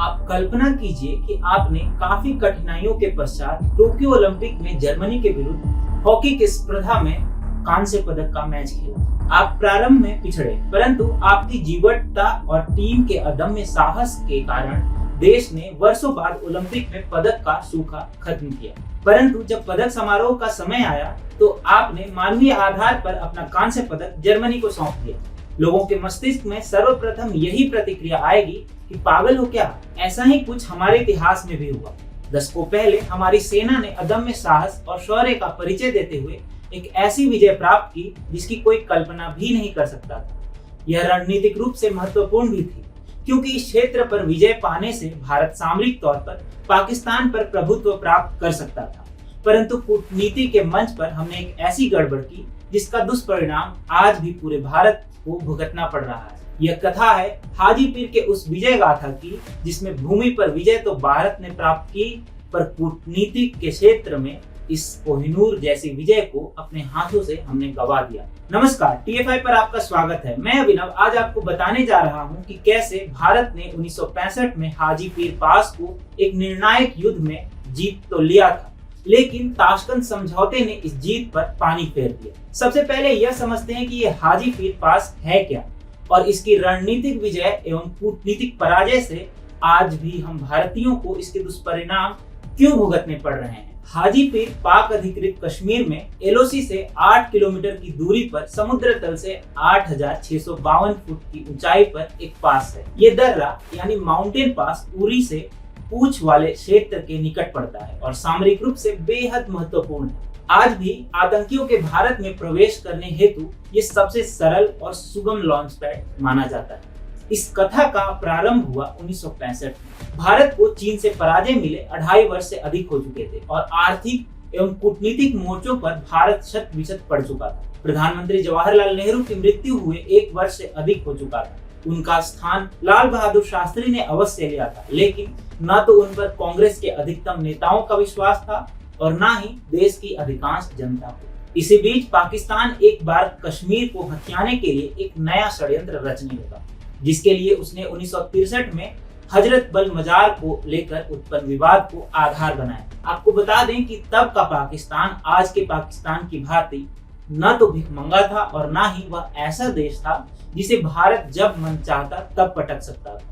आप कल्पना कीजिए कि आपने काफी कठिनाइयों के पश्चात टोक्यो ओलंपिक में जर्मनी के विरुद्ध हॉकी की स्पर्धा में कांस्य पदक का मैच खेला। आप प्रारंभ में पिछड़े, परंतु आपकी जीवटता और टीम के अदम्य साहस के कारण देश ने वर्षों बाद ओलंपिक में पदक का सूखा खत्म किया। परंतु जब पदक समारोह का समय आया तो आपने मानवीय आधार पर अपना कांस्य पदक जर्मनी को सौंप दिया। लोगों के मस्तिष्क में सर्वप्रथम यही प्रतिक्रिया आएगी कि पागल हो क्या? ऐसा ही कुछ हमारे इतिहास में भी हुआ। दशकों पहले हमारी सेना ने अदम्य साहस और शौर्य का परिचय देते हुए एक ऐसी विजय प्राप्त की जिसकी कोई कल्पना भी नहीं कर सकता था। यह रणनीतिक रूप से महत्वपूर्ण भी थी, क्योंकि इस क्षेत्र पर विजय पाने से भारत सामरिक तौर पर पाकिस्तान पर प्रभुत्व प्राप्त कर सकता था। परंतु कूटनीति के मंच पर हमने एक ऐसी गड़बड़ की जिसका दुष्परिणाम आज भी पूरे भारत को भुगतना पड़ रहा है। यह कथा है हाजीपीर के उस विजय गाथा की, जिसमें भूमि पर विजय तो भारत ने प्राप्त की, पर कूटनीति के क्षेत्र में इस कोहिनूर जैसी विजय को अपने हाथों से हमने गवा दिया। नमस्कार, TFI पर आपका स्वागत है। मैं अभिनव आज आपको बताने जा रहा हूं कि कैसे भारत ने 1965 में हाजीपीर पास को एक निर्णायक युद्ध में जीत तो लिया था, लेकिन ताशकंद समझौते ने इस जीत पर पानी फेर दिया। सबसे पहले यह समझते हैं कि यह हाजीपीर पास है क्या और इसकी रणनीतिक विजय एवं कूटनीतिक पराजय से आज भी हम भारतीयों को इसके दुष्परिणाम क्यों भुगतने पड़ रहे हैं। हाजीपीर पाक अधिकृत कश्मीर में LOC से 8 किलोमीटर की दूरी पर समुद्र तल से 8,652 फुट की ऊंचाई पर एक पास है। ये दर्रा यानी माउंटेन पास उरी से पूंछ वाले क्षेत्र के निकट पड़ता है और सामरिक रूप से बेहद महत्वपूर्ण है। आज भी आतंकियों के भारत में प्रवेश करने हेतु ये सबसे सरल और सुगम लॉन्च पैड माना जाता है। इस कथा का प्रारंभ हुआ 1965 में। भारत को चीन से पराजय मिले 2.5 वर्ष से अधिक हो चुके थे और आर्थिक एवं कूटनीतिक मोर्चों पर भारत शत-विशत पड़ चुका था। प्रधानमंत्री जवाहरलाल नेहरू की मृत्यु हुए 1 वर्ष से अधिक हो चुका था। उनका स्थान लाल बहादुर शास्त्री ने अवश्य लिया था, लेकिन न तो उन पर कांग्रेस के अधिकतम नेताओं का विश्वास था और न ही देश की अधिकांश जनता को। इसी बीच पाकिस्तान एक बार कश्मीर को हथियाने के लिए एक नया षड्यंत्र रचने लगा, जिसके लिए उसने 1963 में हजरत बल मजार को लेकर उत्पन्न विवाद को आधार बनाया। आपको बता दें कि तब का पाकिस्तान आज के पाकिस्तान की भांति न तो भिखमंगा था और न ही वह ऐसा देश था जिसे भारत जब मन चाहता तब पटक सकता था।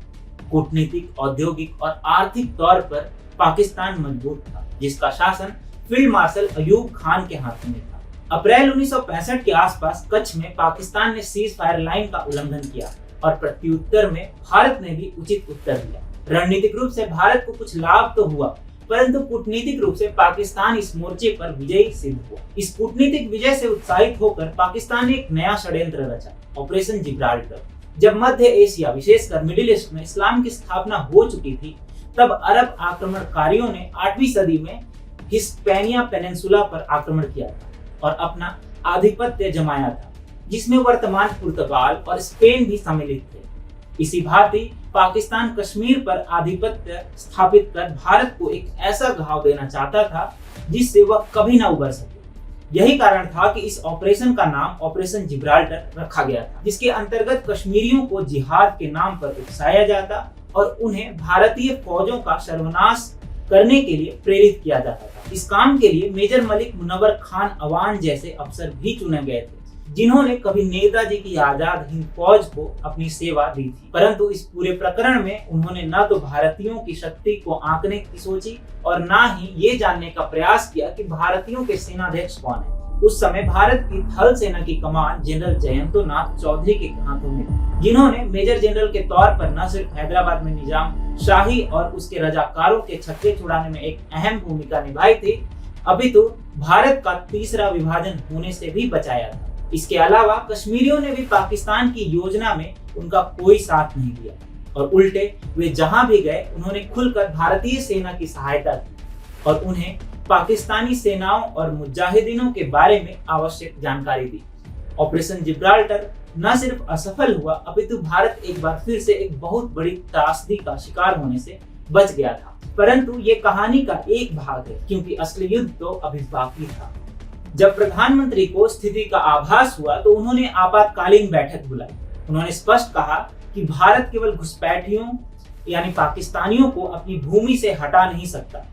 कूटनीतिक, औद्योगिक और आर्थिक तौर पर पाकिस्तान मजबूत था, जिसका शासन फील्ड मार्शल अयूब खान के हाथ में था। अप्रैल 1965 के आसपास कच्छ में पाकिस्तान ने सीज फायर लाइन का उल्लंघन किया और प्रत्युत्तर में भारत ने भी उचित उत्तर दिया। रणनीतिक रूप से भारत को कुछ लाभ तो हुआ, परंतु कूटनीतिक रूप से पाकिस्तान इस मोर्चे पर विजयी सिद्ध हुआ। इस कूटनीतिक विजय से उत्साहित होकर पाकिस्तान ने एक नया षड्यंत्र रचा, ऑपरेशन जिब्राल्टर। जब मध्य एशिया विशेषकर मिडिल ईस्ट में इस्लाम की स्थापना हो चुकी थी, तब अरब आक्रमणकारियों ने 8वीं सदी में हिस्पैनिया पेनिनसुला पर आक्रमण किया था और अपना आधिपत्य जमाया था, जिसमें वर्तमान पुर्तगाल और स्पेन भी सम्मिलित थे। इसी भांति पाकिस्तान कश्मीर पर आधिपत्य स्थापित कर भारत को एक ऐसा घाव देना चाहता था जिससे वह कभी न उबर सके। यही कारण था कि इस ऑपरेशन का नाम ऑपरेशन जिब्राल्टर रखा गया था, जिसके अंतर्गत कश्मीरियों को जिहाद के नाम पर उकसाया जाता और उन्हें भारतीय फौजों का सर्वनाश करने के लिए प्रेरित किया जाता था। इस काम के लिए मेजर मलिक मुनव्वर खान अवान जैसे अफसर भी चुने गए थे, जिन्होंने कभी नेताजी की आजाद हिंद फौज को अपनी सेवा दी थी। परंतु इस पूरे प्रकरण में उन्होंने न तो भारतीयों की शक्ति को आंकने की सोची और न ही ये जानने का प्रयास किया कि भारतीयों के सेनाध्यक्ष कौन है। उस समय भारत की थल सेना की कमान जनरल जयंतो नाथ चौधरी के हाथों में थी, जिन्होंने मेजर जनरल के तौर पर न सिर्फ हैदराबाद में निजाम शाही और उसके रजाकारों के छक्के छुड़ाने में एक अहम भूमिका निभाई थी, अपितु भारत का तीसरा विभाजन होने से भी बचाया था। इसके अलावा कश्मीरियों ने भी पाकिस्तान की योजना में उनका कोई साथ नहीं दिया और उल्टे वे जहां भी गए उन्होंने खुलकर भारतीय सेना की सहायता की और उन्हें पाकिस्तानी सेनाओं और मुजाहिदीनों के बारे में आवश्यक जानकारी दी। ऑपरेशन जिब्राल्टर न सिर्फ असफल हुआ, अपितु भारत एक बार फिर से एक बहुत बड़ी त्रासदी का शिकार होने से बच गया था। परंतु ये कहानी का एक भाग है, क्योंकि असली युद्ध तो अभी बाकी था। जब प्रधानमंत्री को स्थिति का आभास हुआ तो उन्होंने आपातकालीन बैठक बुलाई। उन्होंने स्पष्ट कहा कि भारत केवल घुसपैठियों यानी पाकिस्तानियों को अपनी भूमि से हटा नहीं सकता।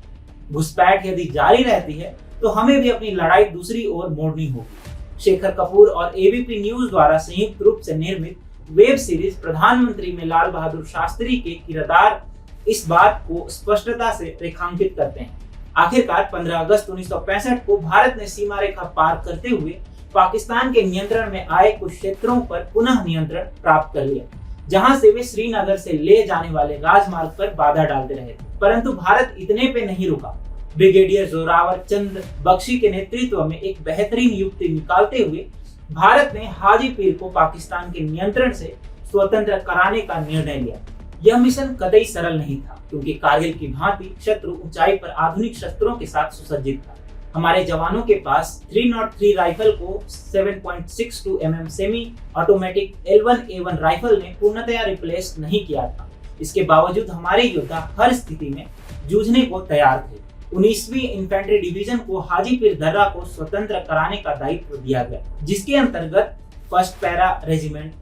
घुसपैठ यदि जारी रहती है तो हमें भी अपनी लड़ाई दूसरी ओर मोड़नी होगी। शेखर कपूर और एबीपी न्यूज द्वारा संयुक्त रूप से निर्मित वेब सीरीज प्रधानमंत्री में लाल बहादुर शास्त्री के किरदार इस बात को स्पष्टता से रेखांकित करते हैं। आखिरकार 15 अगस्त 1965 को भारत ने सीमा रेखा पार करते हुए पाकिस्तान के नियंत्रण में आए कुछ क्षेत्रों पर पुनः नियंत्रण प्राप्त कर लिया, जहां से वे श्रीनगर से ले जाने वाले राजमार्ग पर बाधा डालते रहे। परंतु भारत इतने पे नहीं रुका। ब्रिगेडियर जोरावर चंद बख्शी के नेतृत्व में एक बेहतरीन युक्ति निकालते हुए भारत ने हाजी पीर को पाकिस्तान के नियंत्रण से स्वतंत्र कराने का निर्णय लिया। यह मिशन कतई सरल नहीं था, क्योंकि कारगिल की भांति शत्रु ऊंचाई पर आधुनिक शस्त्रों के साथ सुसज्जित था। हमारे जवानों के पास 303 राइफल को 7.62 mm semi automatic L1A1 rifle ने पूर्णतया रिप्लेस नहीं किया था। इसके बावजूद हमारे योद्धा हर स्थिति में जूझने को तैयार थे। 19वीं इन्फेंट्री डिवीजन को हाजीपीर दर्रा को स्वतंत्र कराने का दायित्व दिया गया, जिसके अंतर्गत 1st para regiment,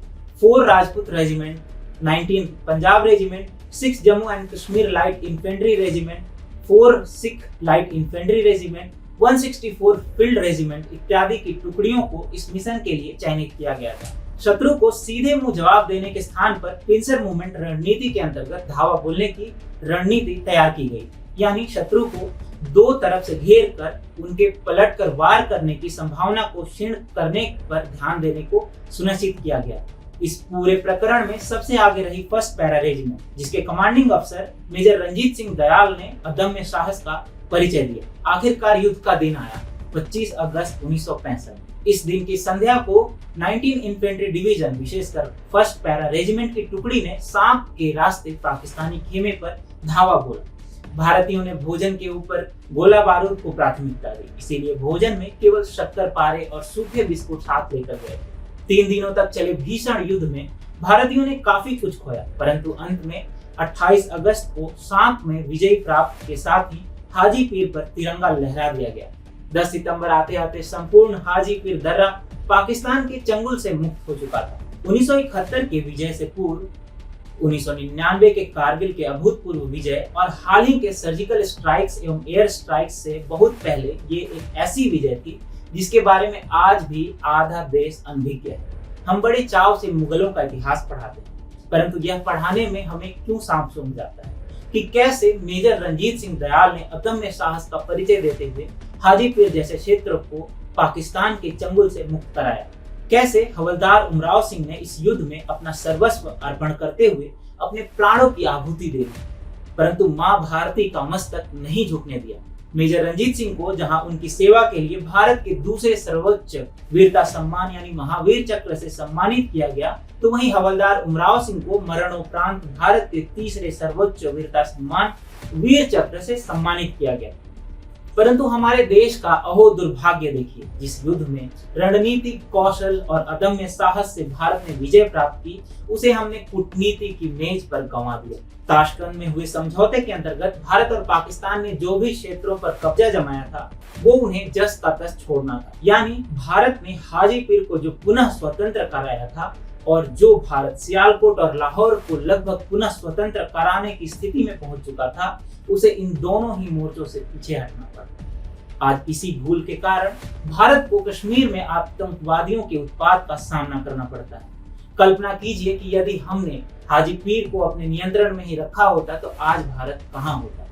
4 Rajput regiment, 19 Punjab regiment, 6 Jammu and Kashmir light infantry regiment, 4 Sikh light infantry regiment, 164 field regiment इत्यादि की टुकड़ियों को इस मिशन के लिए चयनित किया गया था। शत्रु को सीधे मुंह जवाब देने के स्थान पर पिंसर मूवमेंट रणनीति के अंतर्गत धावा बोलने की रणनीति तैयार की गई, यानी शत्रु को दो तरफ से घेर कर उनके पलट कर वार करने की संभावना को क्षीण करने पर ध्यान देने को सुनिश्चित किया गया। इस पूरे प्रकरण में सबसे आगे रही 1st पैरा रेजिमेंट, जिसके कमांडिंग अफसर मेजर रंजीत सिंह दयाल ने अदम्य साहस का परिचय दिया। आखिरकार युद्ध का दिन आया, 25 अगस्त 1965। इस दिन की संध्या को 19 इन्फेंट्री डिवीजन, विशेषकर 1st पैरा रेजिमेंट की टुकड़ी ने सांप के रास्ते पाकिस्तानी खेमे पर धावा बोला। भारतीयों ने भोजन के ऊपर गोला बारूद को प्राथमिकता दी, इसीलिए भोजन में केवल शक्कर पारे और सूखे बिस्कुट साथ लेकर गए। 3 दिनों तक चले भीषण युद्ध में भारतीयों ने काफी कुछ खोया, परंतु अंत में 28 अगस्त को सांप में विजय प्राप्त के साथ ही हाजी पीर पर तिरंगा लहरा दिया गया। 10 सितंबर आते आते संपूर्ण हाजी पीर दर्रा पाकिस्तान के चंगुल से मुक्त हो चुका था। 1971 के विजय से पूर्व 1999 के कारगिल के अभूतपूर्व विजय और हाल ही के सर्जिकल स्ट्राइक्स एवं एयर स्ट्राइक्स से बहुत पहले ये एक ऐसी विजय थी जिसके बारे में आज भी आधा देश अनभिज्ञ है। हम बड़े चाव से मुगलों का इतिहास पढ़ाते हैं, परंतु यह पढ़ाने में हमें क्यों सांप सूंघ जाता है कि कैसे मेजर रंजीत सिंह दयाल ने अदम्य साहस का परिचय देते हुए हाजीपीर जैसे क्षेत्र को पाकिस्तान के चंगुल से मुक्त कराया। कैसे हवलदार उमराव सिंह ने इस युद्ध में अपना सर्वस्व अर्पण करते हुए अपने प्राणों की आहुति दे दी, परंतु मां भारती का मस्तक नहीं झुकने दिया। मेजर रंजीत सिंह को जहां उनकी सेवा के लिए भारत के दूसरे सर्वोच्च वीरता सम्मान यानी महावीर चक्र से सम्मानित किया गया, तो वहीं हवलदार उमराव सिंह को मरणोपरांत भारत के तीसरे सर्वोच्च वीरता सम्मान वीर चक्र से सम्मानित किया गया। परंतु हमारे देश का अहो दुर्भाग्य देखिए, जिस युद्ध में रणनीतिक कौशल और अदम्य साहस से भारत ने विजय प्राप्त की, उसे हमने कूटनीति की मेज पर गंवा दिया। ताशकंद में हुए समझौते के अंतर्गत भारत और पाकिस्तान ने जो भी क्षेत्रों पर कब्जा जमाया था वो उन्हें जस का तस छोड़ना था। यानी भारत ने हाजीपीर को जो पुनः स्वतंत्र कराया था और जो भारत सियालकोट और लाहौर को लगभग पुनः स्वतंत्र कराने की स्थिति में पहुंच चुका था, उसे इन दोनों ही मोर्चों से पीछे हटना पड़ा। आज इसी भूल के कारण भारत को कश्मीर में आतंकवादियों के उत्पात का सामना करना पड़ता है। कल्पना कीजिए कि यदि हमने हाजीपीर को अपने नियंत्रण में ही रखा होता तो आज भारत कहां होता।